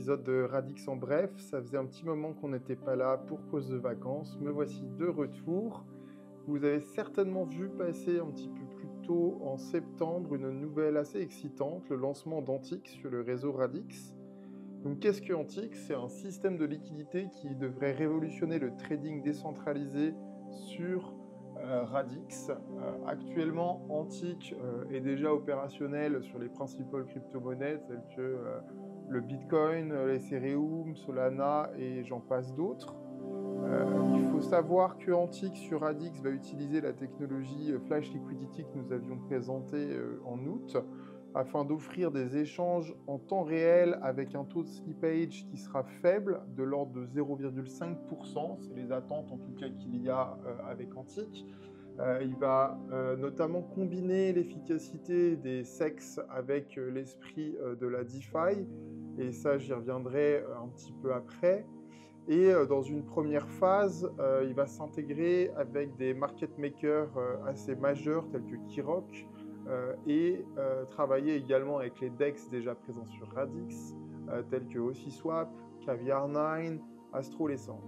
épisode de Radix en bref. Ça faisait un petit moment qu'on n'était pas là pour pause de vacances. Me voici de retour. Vous avez certainement vu passer un petit peu plus tôt en septembre une nouvelle assez excitante, le lancement d'Antix sur le réseau Radix. Donc qu'est-ce que Antix? C'est un système de liquidité qui devrait révolutionner le trading décentralisé sur Radix. Actuellement, Antix est déjà opérationnel sur les principales crypto-monnaies telles que le Bitcoin, l'Ethereum, Solana et j'en passe d'autres. Il faut savoir que Antix sur Radix va utiliser la technologie Flash Liquidity que nous avions présentée en août afin d'offrir des échanges en temps réel avec un taux de slippage qui sera faible, de l'ordre de 0,5%. C'est les attentes en tout cas qu'il y a avec Antix. Il va notamment combiner l'efficacité des SEX avec l'esprit de la DeFi, et ça j'y reviendrai un petit peu après. Et dans une première phase, il va s'intégrer avec des market makers assez majeurs tels que Kirok et travailler également avec les DEX déjà présents sur Radix tels que OssiSwap, Caviar9, Astrolescent.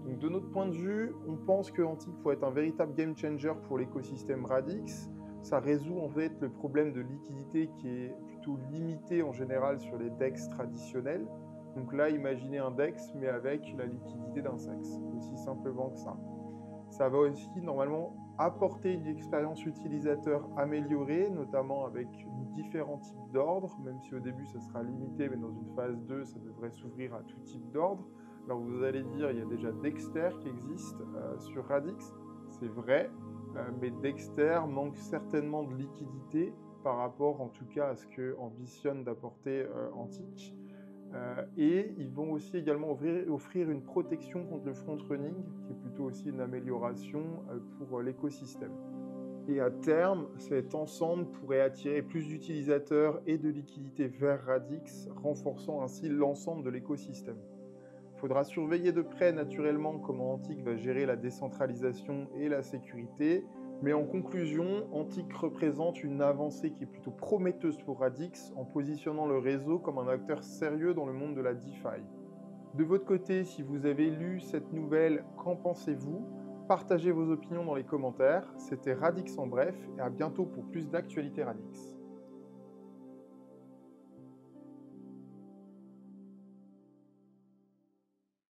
Donc de notre point de vue, on pense que Antix pourrait être un véritable game changer pour l'écosystème Radix. Ça résout en fait le problème de liquidité qui est plutôt limité en général sur les DEX traditionnels. Donc là, imaginez un DEX, mais avec la liquidité d'un SEX, aussi simplement que ça. Ça va aussi normalement apporter une expérience utilisateur améliorée, notamment avec différents types d'ordres, même si au début ça sera limité, mais dans une phase 2, ça devrait s'ouvrir à tout type d'ordre. Alors vous allez dire, il y a déjà Dexter qui existe sur Radix, c'est vrai, mais Dexter manque certainement de liquidité par rapport en tout cas à ce que ambitionne d'apporter Antix. Et ils vont aussi également offrir une protection contre le front-running, qui est plutôt aussi une amélioration pour l'écosystème. Et à terme, cet ensemble pourrait attirer plus d'utilisateurs et de liquidités vers Radix, renforçant ainsi l'ensemble de l'écosystème. Il faudra surveiller de près naturellement comment Antix va gérer la décentralisation et la sécurité, mais en conclusion, Antix représente une avancée qui est plutôt prometteuse pour Radix en positionnant le réseau comme un acteur sérieux dans le monde de la DeFi. De votre côté, si vous avez lu cette nouvelle, qu'en pensez-vous? Partagez vos opinions dans les commentaires. C'était Radix en bref et à bientôt pour plus d'actualités Radix.